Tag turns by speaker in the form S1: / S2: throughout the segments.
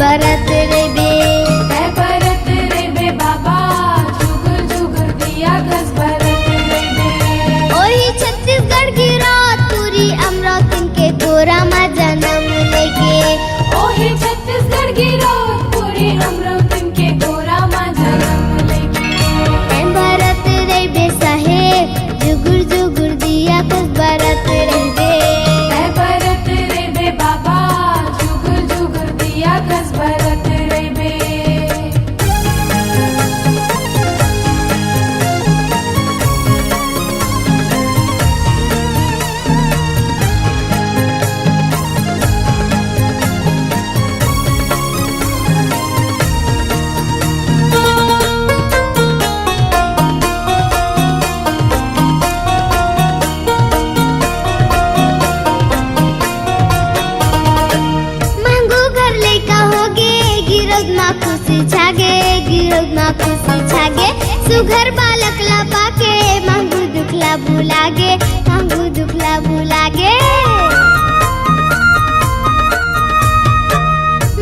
S1: बरत रे बे।
S2: बरत रे बे बाबा जुगुर जुगुर दिया कस बरत रे बे।
S1: ओही छत्तीसगढ़ की रात पूरी अमरावती के गोरा मा जन्म लेके।
S2: ओही छत्तीसगढ़ की रात पूरी अमरावती के गोरा मा जन्म लेके।
S1: बरत रे बे साहेब जुगुर जुगुर दिया कस बरत रे बे।
S2: बरत रे बे बाबा जुगुर जुगुर दिया कस बरत रे बे।
S1: मांगू घर लेका होगे गिरद मा खुशी छागे। गिरद मा खुशी छागे सुघर बालक ला पाके। मांगू दुखला भुलागे। मांगू दुखला भुलागे।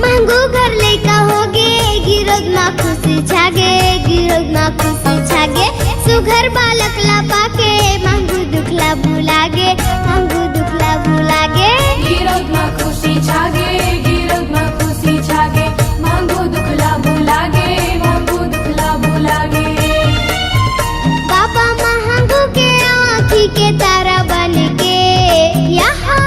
S1: मांगू घर लेका होगे गिरद मा खुशी छागे। गिरद मा खुशी छागे सुघर बालक ला पाके। मांगू दुखला भुलागे। मांगू दुखला भुलागे।
S2: गिरद मा खुशी छागे गिरद मा खुशी छागे मांगू दुखला भुलागे मांगू दुखला भुलागे।
S1: बाबा महंगू के आँखी के तारा बन के यहाँ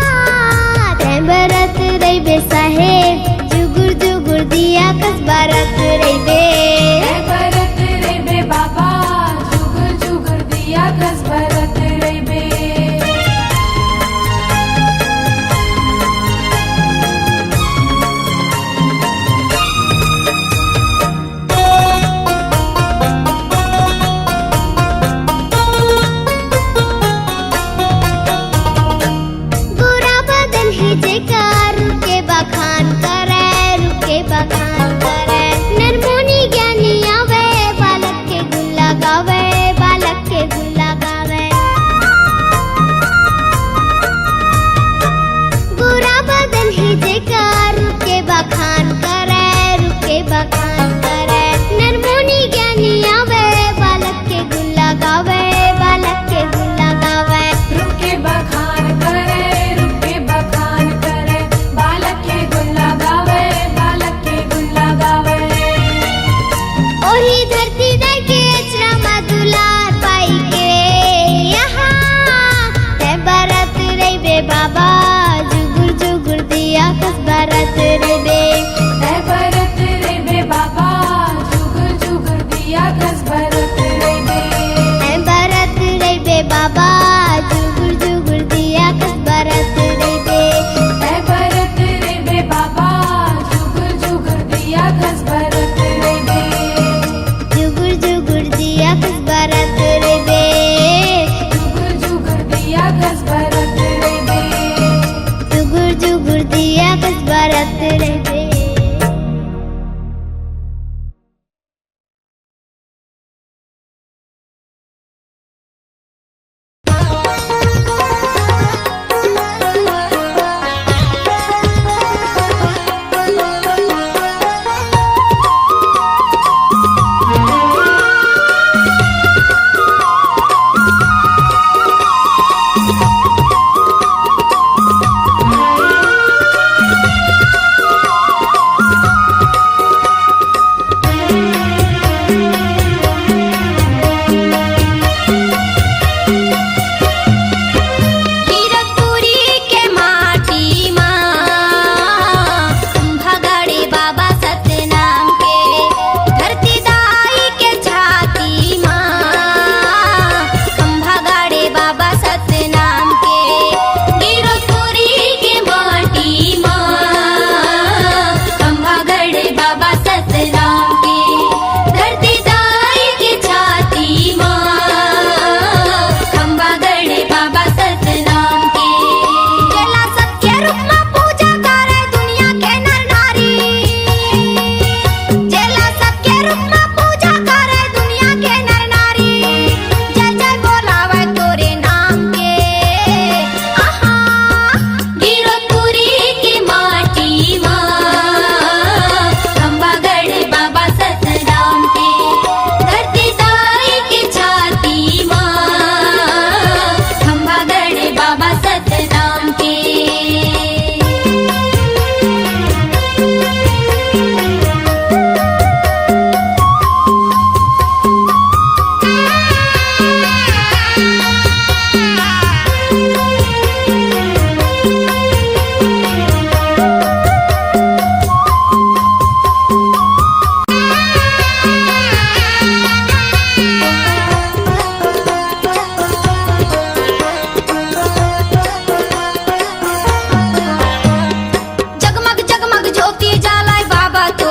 S1: बरत रे बे साहेब जुगुर जुगुर दिया कस बरत रे बे।
S2: बरत रे बे बाबा जुगुर जुगुर दिया कस बरत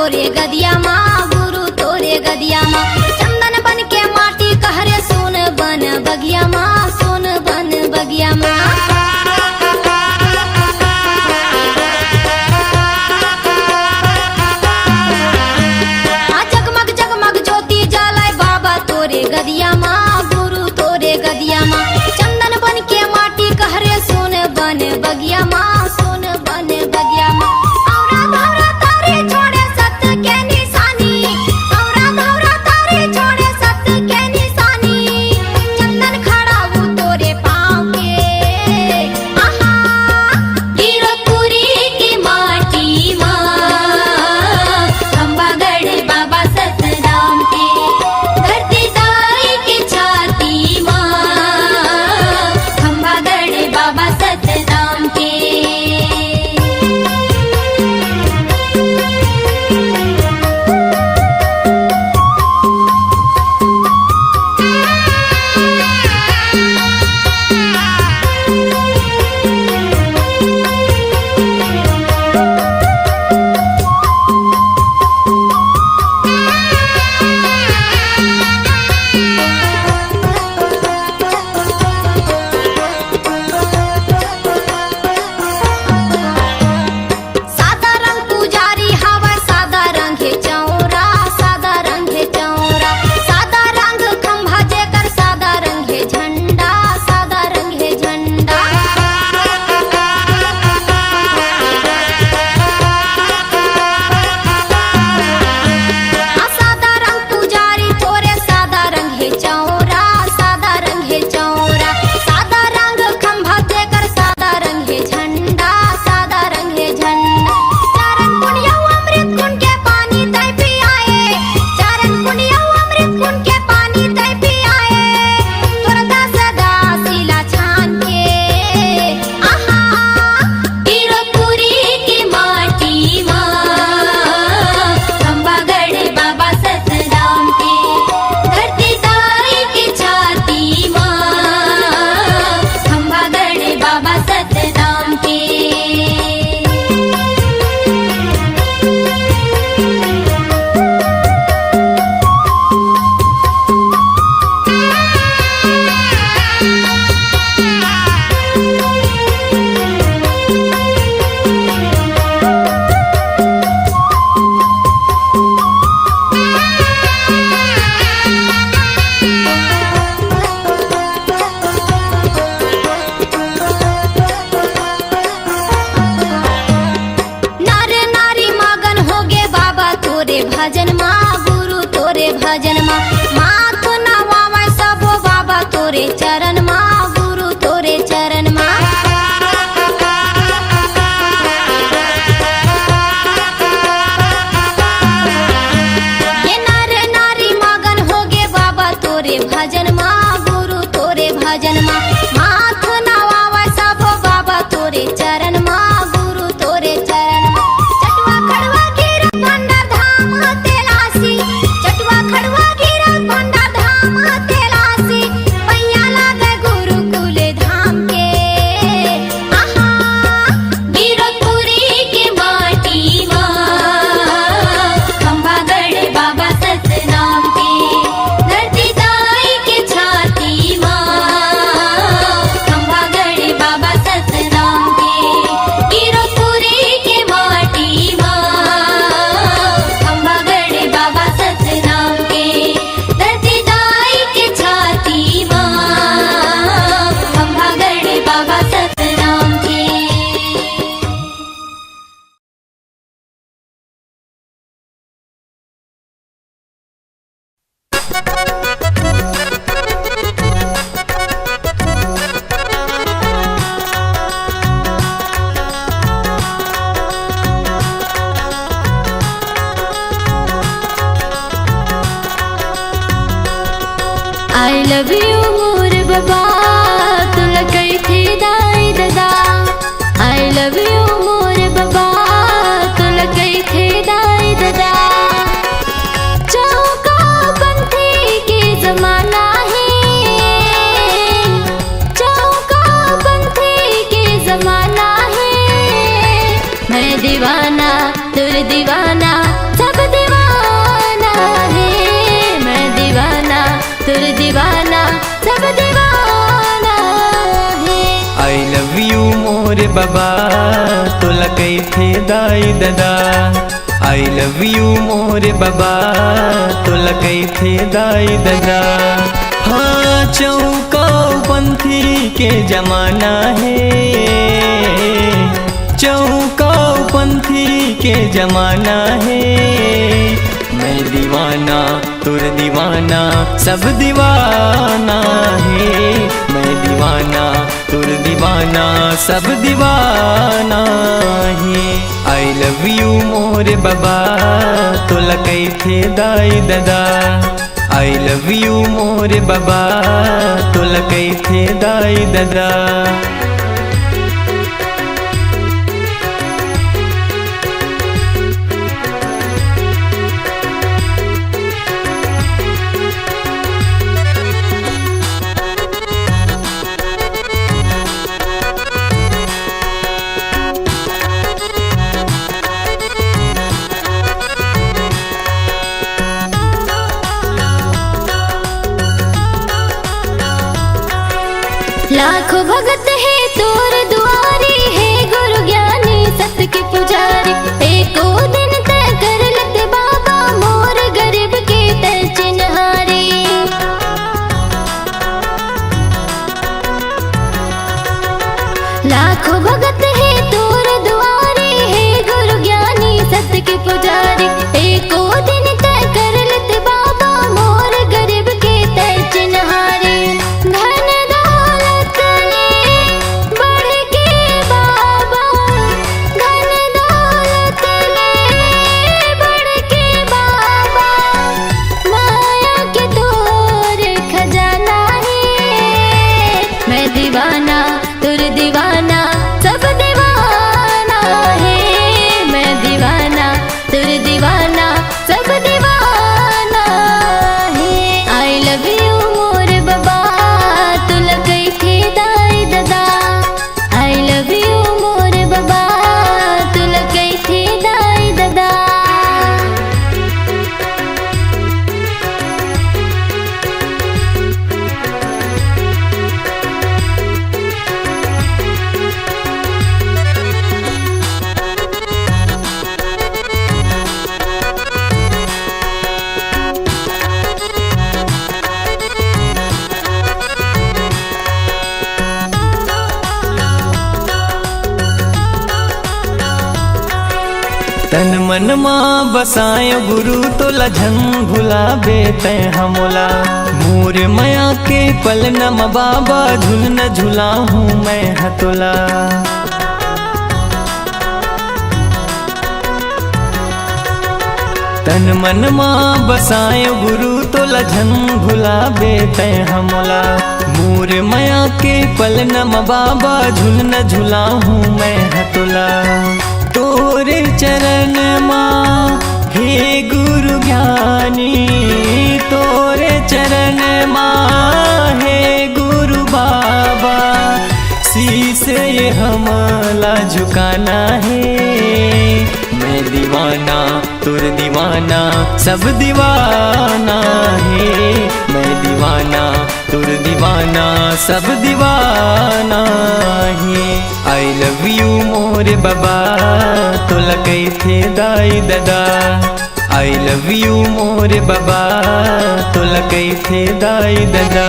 S3: तोरे गदिया माँ, गुरु तोरे गदिया माँ। चंदन बन के माटी कहरे सोन बन बगिया माँ, सोन बन बगिया माँ। जगमग जगमग ज्योति जलाए बाबा तोरे गदिया माँ, गुरु तोरे गदिया माँ। चंदन बन के माटी कहरे सोन बन बगिया माँ, सोन बन बगिया माँ। औरा धौरा तारे छोड़े सत्य के निशानी, औरा धौरा तारे छोड़े सत्य के निशानी। चंदन खड़ा वो तोरे पाँव के, आहा गिरपुरी की माटी माँ, खंबागढ़ बाबा सतराम के। धरती दाई की छाती माँ, खंबागढ़ बाबा सतराम के। सादा रंग पुजारी हवा, सादा रंग है चौरा, सादा रंग है चौरा। सादा रंग खंभा जेकर, सादा रंग है झंडा, सादा रंग है झंडा। सादा रंग पुजारी तोरे, सादा रंग है चौरा, सादा रंग है चौरा। सादा रंग खंभा जेकर, सादा रंग है झंडा, सादा रंग है झंडा। चरण पुण्य अमृत कुंड के पानी तय पियाए, चरण पुण्य अमृत कुंड के पानी तय पियाए। तोरा दास दासिला छान के, आहा गिरपुरी की माटी माँ, खंबागढ़ बाबा सतराम के। धरती दाई की छाती माँ, खंबागढ़ बाबा सतराम के। नारे नारी मगन हो गे बाबा तोरे भजन माँ, गुरु तोरे भजन माँ। माथ नवावे सबो बाबा तोरे चरण माँ, गुरु तोरे चरण माँ। ये नारे नारी मगन हो गे बाबा तोरे भजन माँ, गुरु तोरे भजन माँ। माथ नवावे सबो बाबा तोरे चरण माँ, गुरु तोरे चरण माँ। चटवा खड़वा गिरत भंडार धाम तेलासी, चटवा खड़वा गिरत भंडार धाम तेलासी। पैया लागे गुरुकुल धाम के, आहा गिरपुरी की माटी माँ, खंबागढ़ बाबा सतनाम के। धरती दाई की छाती माँ, खंबागढ़ बाबा सतनाम के। गिरपुरी की माटी माँ, खंबागढ़ बाबा सतनाम के। धरती दाई की छाती माँ, खंबागढ़ बाबा सतनाम के।
S4: I love you मोर बाबा, तुला कही थी दाई दादा। I love you मोर बाबा, तुला कही थी दाई दादा। चौका बंथी के जमाना है, चौका बंथी के जमाना है। मैं दीवाना तुर दीवाना, सब
S5: बाबा तुला कैथे दाई ददा आई लव यू मोरे बाबा तुला कैथे दाई ददा। हाँ चौका पंथी के जमाना है, चौका पंथी के जमाना है। मैं दीवाना तुर दीवाना सब दीवाना है, मैं दीवाना तुर दीवाना सब दीवाना है। आई लव यू मोरे बाबा तुला कैथे दाई ददा आई लव यू मोरे बाबा तुला कैथे दाई ददा।
S4: लाखों भगत है तोर दुआरी है गुरु ज्ञानी सत्य के पुजारी। एको दिन तय कर लते बाबा मोर गरीब के तय चिन्हारी। लाखों भगत है तोर दुआरी है गुरु ज्ञानी सत्य के पुजारी। एको दिन तय कर लते बाबा मोर गरीब के तय चिन्हारी।
S5: तन मन माँ बसाए गुरु तो लझन भुला बेते हमोला। मोर मया के पल नम बाबा झुल न झुला हूँ मैं हतोला। तन मन माँ बसाए गुरु तो लझन भुला बेते हमोला। मोर मया के पल नम बाबा झुल न झुला हूँ मैं हतोला। तोरे चरण माँ हे गुरु ज्ञानी तोरे चरण माँ हे गुरु बाबा। शीश ये हमला झुकाना है, मैं दीवाना तुर दीवाना सब दीवाना है। मैं दीवाना तुर दीवाना सब दीवाना है। आई लव यू मोरे बाबा तुला कैथे दाई ददा आई लव यू मोरे बाबा तुला कैथे दाई ददा।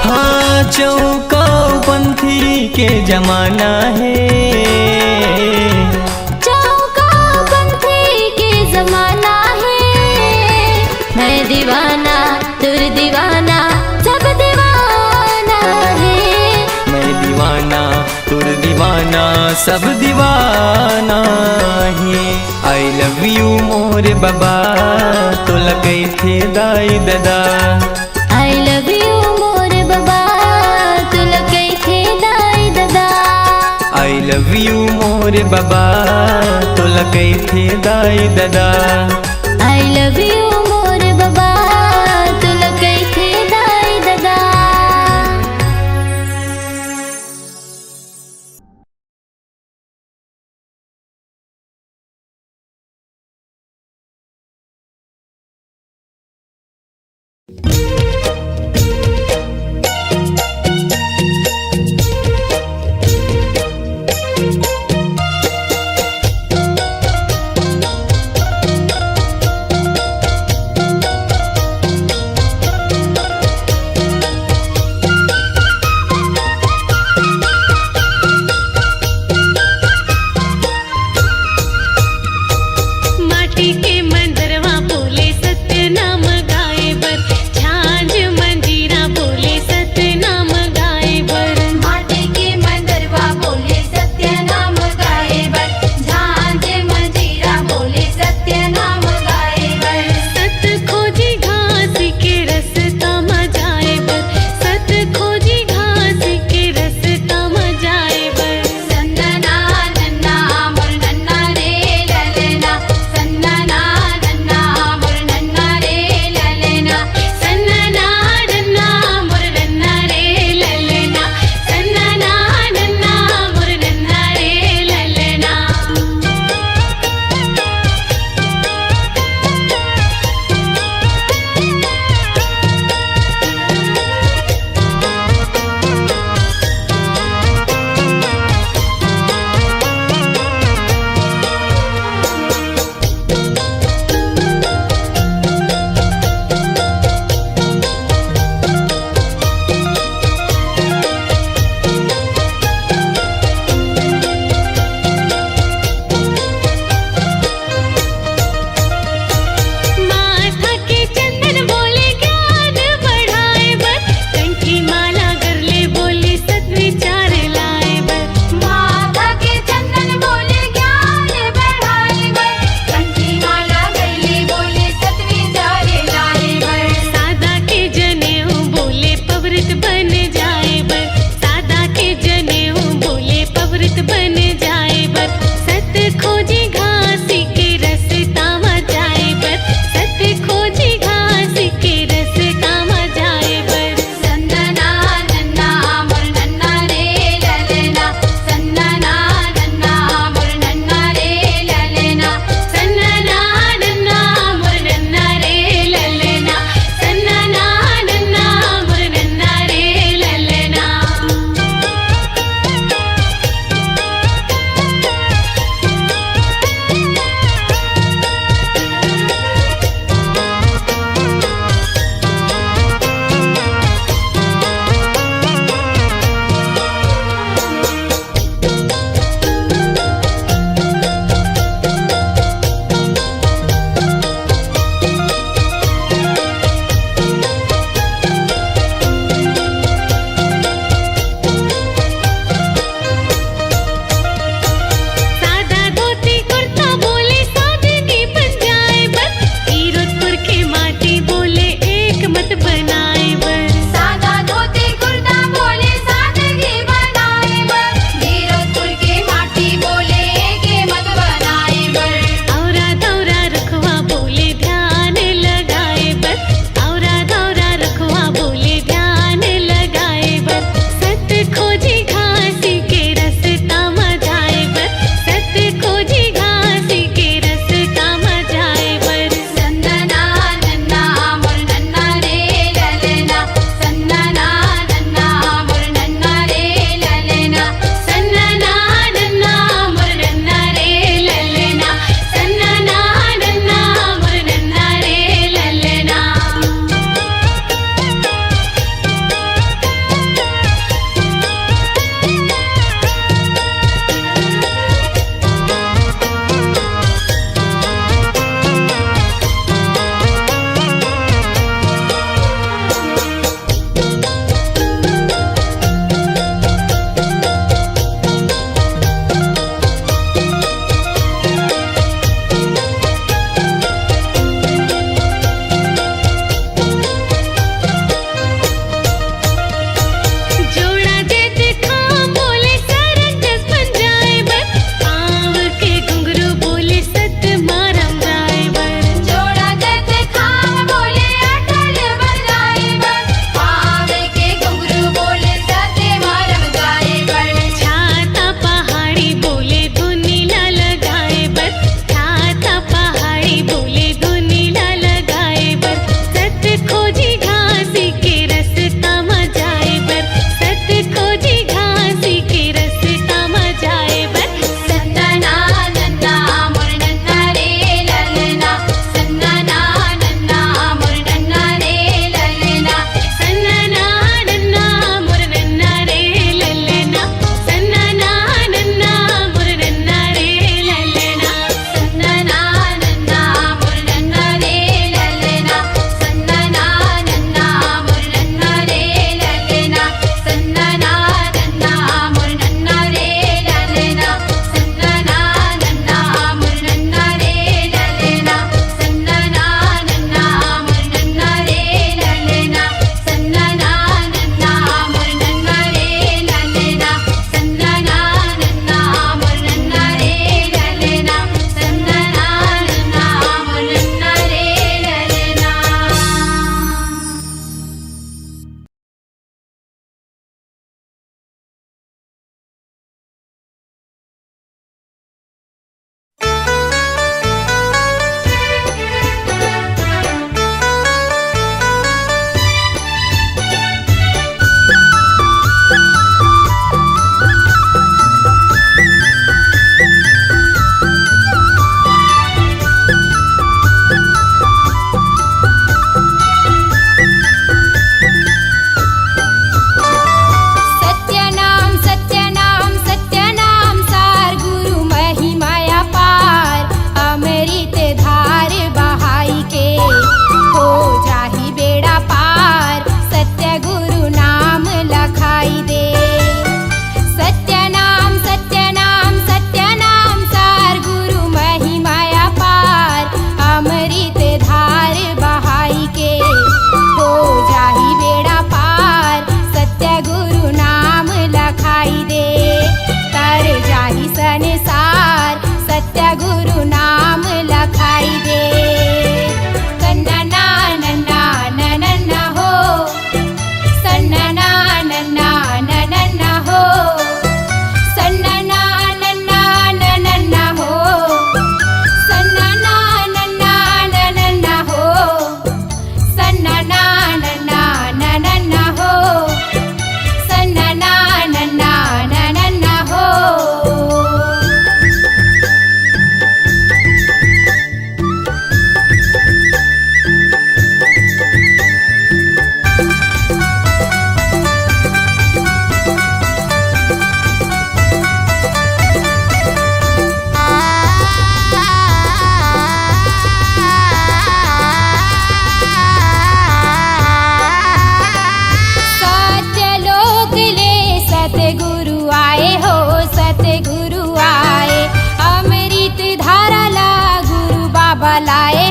S5: हाँ चौका पंथी के जमाना है,
S4: चौका पंथी के जमाना है। मैं दीवाना तुर दीवाना सब दीवाना है।
S5: मैं दीवाना तुर दीवाना सब दीवाना है। आई लव यू मोरे बाबा तुला कैथे दाई ददा
S4: आई लव यू मोरे बाबा तुला कैथे दाई ददा।
S5: आई लव यू मोरे बाबा तुला कैथे दाई ददा।
S4: आई लव यू मोरे बाबा तुला कैथे दाई ददा।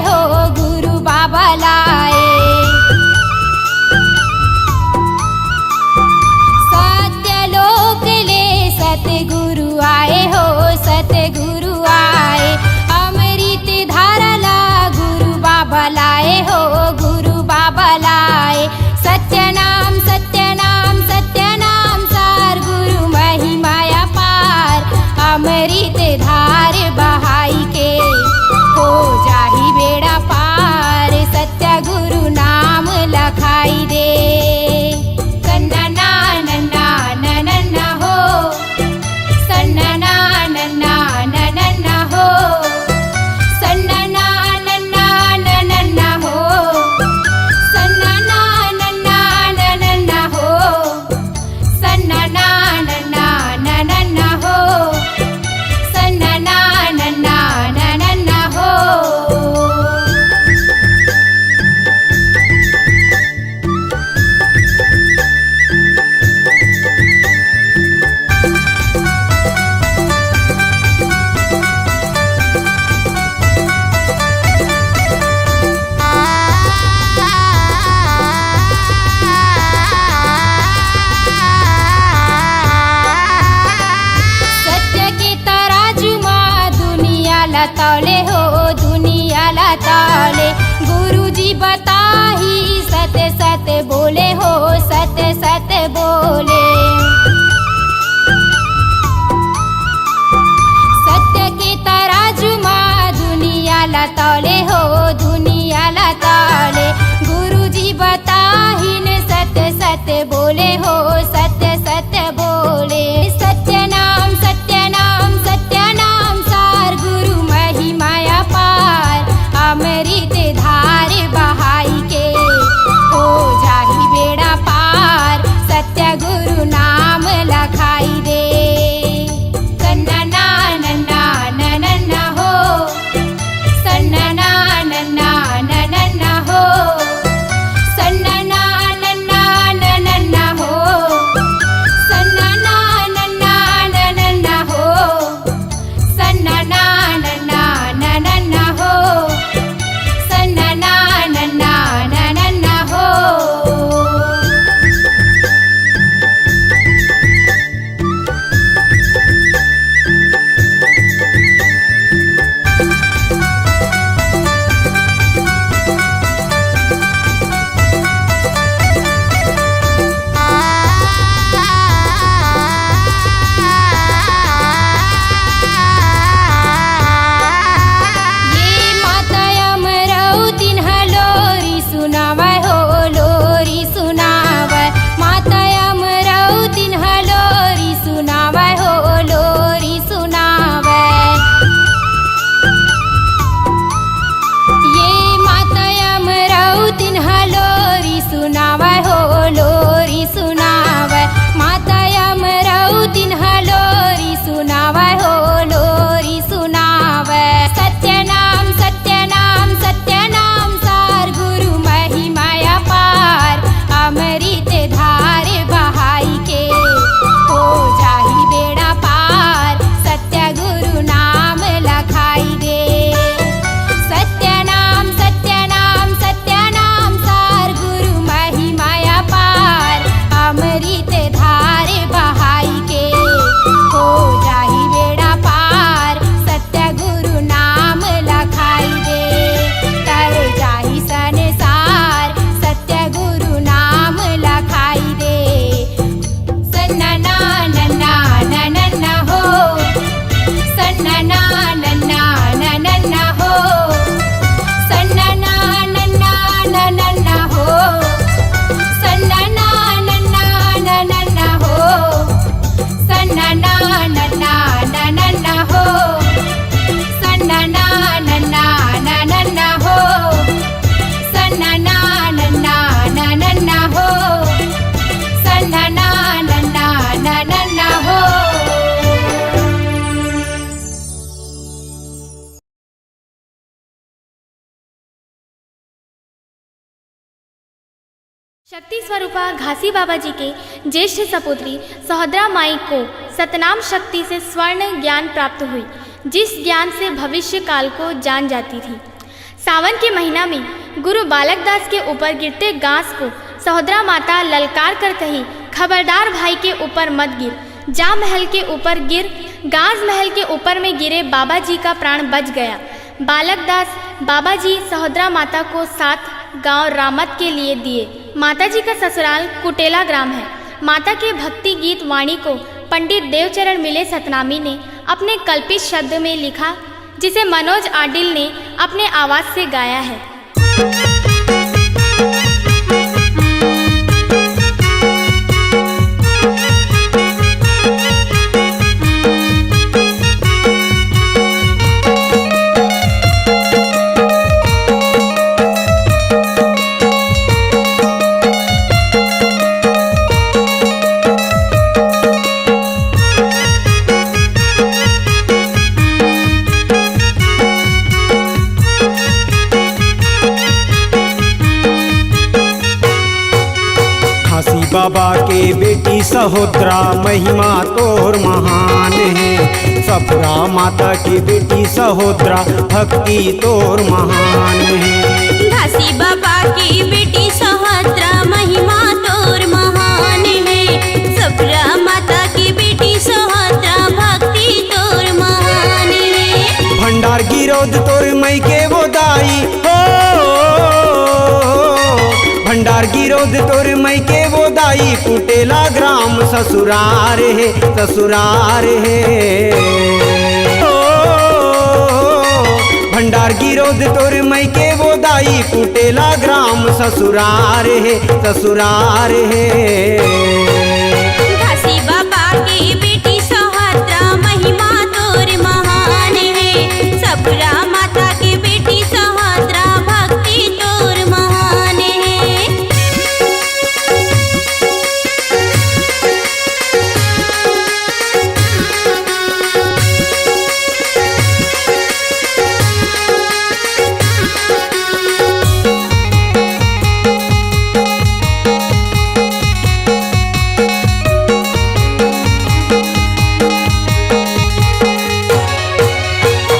S3: हो गुरु बाबा लाए। सत्यलोक ले सतगुरु आए हो सतगुरु आए। अमृत धारा ला गुरु बाबा लाए हो गुरु बाबा लाए। सत्यनाम सत्यनाम सत्यनाम सार गुरु महिमाया पार। अमृत धार बहाई के हो जाही बेड़ा पार। सत्य गुरु नाम लखाई दे। सन्ना नन्ना नन्ना हो सन्ना नन्ना हो सन्ना नन्ना हो सन्ना नन्ना हो सन्ना नन्ना हो सन्ना नन्ना हो। सत्य के तराजू माँ दुनिया ला तौले हो दुनिया ला तौले। गुरुजी बताही सत्य सत्य बोले हो सत्य सत्य बोले। सत्य के तराजू माँ दुनिया ला तौले हो दुनिया ला तौले। गुरुजी बताही ने सत्य सत्य बोले हो सत्य सत्य बोले। सत्यनाम सत्यनाम सत्यनाम सार गुरु महिमाया पार। अमृत धार बहाई के हो जाही बेड़ा पार। सत्य गुरु नाम लखाई दे। सन्ना नन्ना हो सन्ना नन्ना हो सन्ना नन्ना हो सन्ना नन्ना हो सन्ना नन्ना हो सन्ना नन्ना हो। ये माता अमरावतीन लोरी सुनावै हो लोरी सुनावै। माता अमरावतीन लोरी सुनावै हो लोरी सुनावै। ये माता अमरावतीन लोरी सुनावै हो लोरी सुनावै। माता अमरावतीन लोरी सुनावै हो लोरी सुनावै। सत्यनाम सत्यनाम सत्यनाम सार गुरु महिमाया पार। अमृत धार बहाई के हो जाही बेड़ा पार। सत्य गुरु नाम लखाई दे। सत्यनाम सत्यनाम सत्यनाम सार गुरु महिमाया पार। अमृत धार बहाई के हो जाही बेड़ा पार। सत्य गुरु नाम लखाई दे। तर जाही संसार सत्य गुरु नाम लखाई दे। सन्ना नन्ना हो सन्ना नन्ना हो सन्ना नन्ना हो सन्ना नन्ना हो सन्ना नन्ना हो सन्ना नन्ना हो सन्ना नन्ना हो सन्ना नन्ना हो।
S6: शक्ति स्वरूपा घासी बाबा जी के ज्येष्ठ सपुत्री सहोदरा माई को सतनाम शक्ति से स्वर्ण ज्ञान प्राप्त हुई, जिस ज्ञान से भविष्य काल को जान जाती थी। सावन के महीना में गुरु बालक दास के ऊपर गिरते गांस को सहोदरा माता ललकार कर कही, खबरदार भाई के ऊपर मत गिर। जा महल के ऊपर गिर। गांस महल के ऊपर में गिरे, बाबा जी का प्राण बच गया। बालक दास बाबा जी सहोदरा माता को 7 गांव रामत के लिए दिए। माता जी का ससुराल कुटेला ग्राम है। माता के भक्ति गीत वाणी को पंडित देवचरण मिले सतनामी ने अपने कल्पित शब्द में लिखा, जिसे मनोज आडिल ने अपने आवाज़ से गाया है।
S7: बाबा के बेटी सहोदरा महिमा तोर महान है। सपुरा माता की बेटी सहोदरा भक्ति तोर महान है।
S3: घासी बाबा की बेटी सहोदरा महिमा तोर महान है। सपुरा माता की बेटी सहोदरा भक्ति तोर महान है।
S7: भंडार गिरोद तोर मई के वो दाई हो, भंडार गिरोद तोर मई के वो दाई। कुटेला ग्राम ससुरार है, ससुरार है। ओ भंडार गिरोद तोर मई के वो दाई। कुटेला ग्राम ससुरार है, ससुरार है।
S3: घासी बाबा की बेटी सहोदरा महिमा तोर महान है। सपुरा माता की बेटी सहोदरा भक्ति तोर महान है।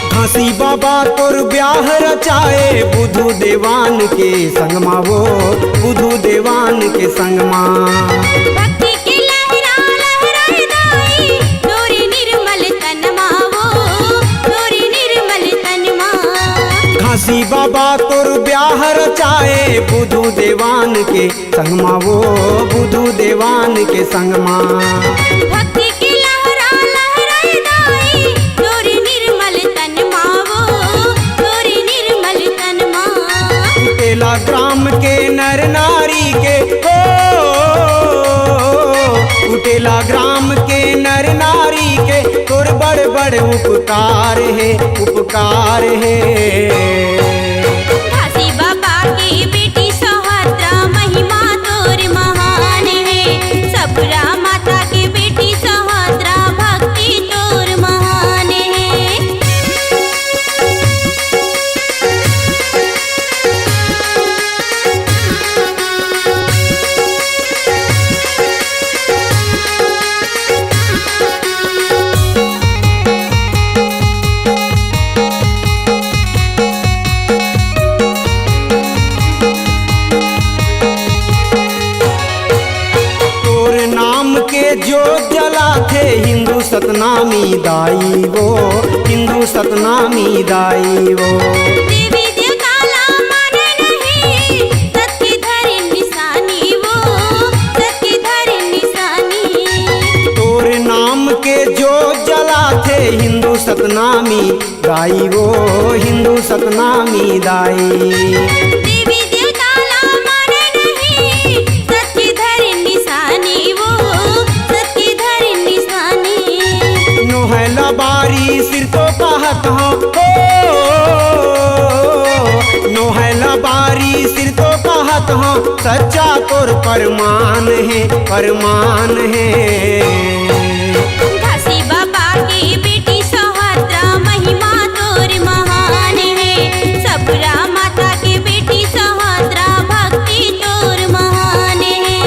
S7: घासी बाबा तोर ब्याह रचाए बुधु देवान के संगमा वो, बुधु देवान के संगमा।
S3: भक्ति की लहरा लहराए दाई, तोरी निर्मल तनमा वो, तोरी निर्मल तनमा।
S7: घासी बाबा तोर ब्याह रचाए बुधु देवान के संगमा वो, बुधु देवान के संगमा।
S3: भक्ति की लहरा लहराए दाई, तोरी निर्मल तनमा वो, तोरी निर्मल तनमा।
S7: कुटेला ग्राम के नर नारी के हो, कुटेला ग्राम के नर नारी के तोर बड़ बड़ उपकार है, उपकार है।
S3: घासी बाबा की बेटी सहोदरा महिमा तोर महान है। सपुरा माता की बेटी सहोदरा भक्ति तोर महान है।
S7: तोर नाम के जो जला थे हिंदू सतनामी दाई वो, हिंदू सतनामी दाई वो।
S3: देवी देवताला माने नहीं, सत्य धरि निशानी वो, सत्य धरि निशानी।
S7: तोर नाम के जो जला थे हिंदू सतनामी दाई वो, हिंदू सतनामी दाई।
S3: देवी देवताला माने नहीं, सत्य धरि निशानी वो, सत्य धरि निशानी।
S7: नोहला बारी सिर तो कहत हो, नोहला बारी सिर तो कहत हो। सच्चा तोर परमान है, परमान है।
S3: घासी बाबा की बेटी सहोदरा महिमा तोर महान है। सपुरा माता की बेटी सहोदरा भक्ति तोर महान है।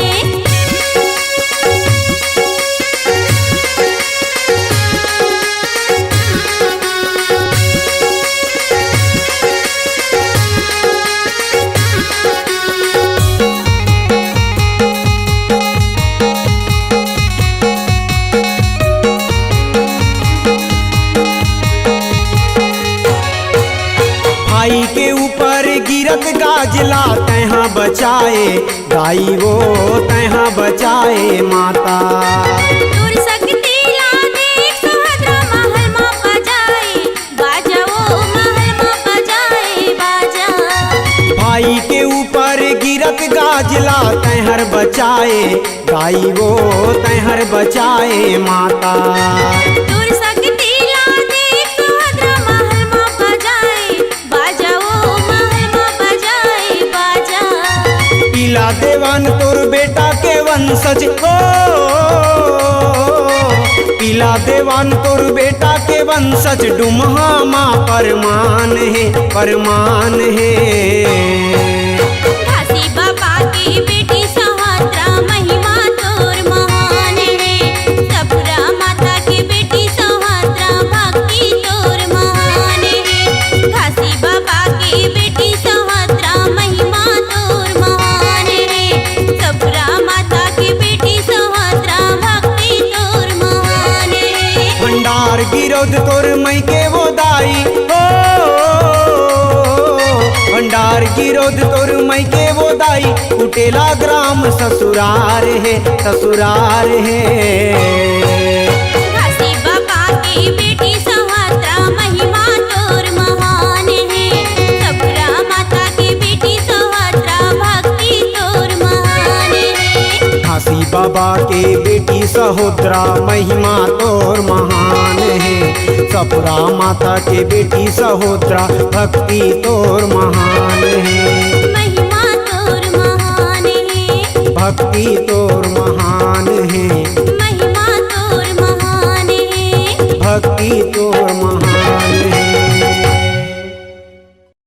S7: गिरत गाजला तैहा बचाए दाई वो तैहा बचाए माता।
S3: तोर शक्ति ला देख सुभद्रा महल में बजाए बाजा, ओ महल में बजाए बाजा।
S7: भाई के ऊपर गिरत गाजला तैहर बचाए दाई वो तैहर बचाए माता।
S3: तोर शक्ति ला देख सुभद्रा महल में बजाए बाजा, ओ महल में बजाए बाजा।
S7: पीला देवान तोर बेटा के वंशज हो, पीला देवान तोर बेटा के वंशज डुमहा माँ परमान है परमान है।
S3: घासी बाबा की बेटी सुभद्रा महिमा तोर महान है, सपुरा माता की बेटी सुभद्रा भक्ति तोर महान है। घासी बाबा की बेटी सुभद्रा महिमा तोर महान है, सपुरा माता की बेटी सुभद्रा भक्ति तोर महान है।
S7: भंडार गिरोध तोर मई के वो दाई हो, भंडार गिरोध तोर मई के वो दाई कुटेला ग्राम ससुरार है ससुरार है।
S3: घासी बाबा की बेटी सुभद्रा महिमा तोर महान है, सपुरा माता की बेटी सुभद्रा भक्ति तोर महान है।
S7: घासी बाबा के बेटी सहोदरा महिमा तोर महान है, सपुरा माता के बेटी सहोदरा भक्ति तोर महान है।
S3: महिमा तोर महान है,
S7: भक्ति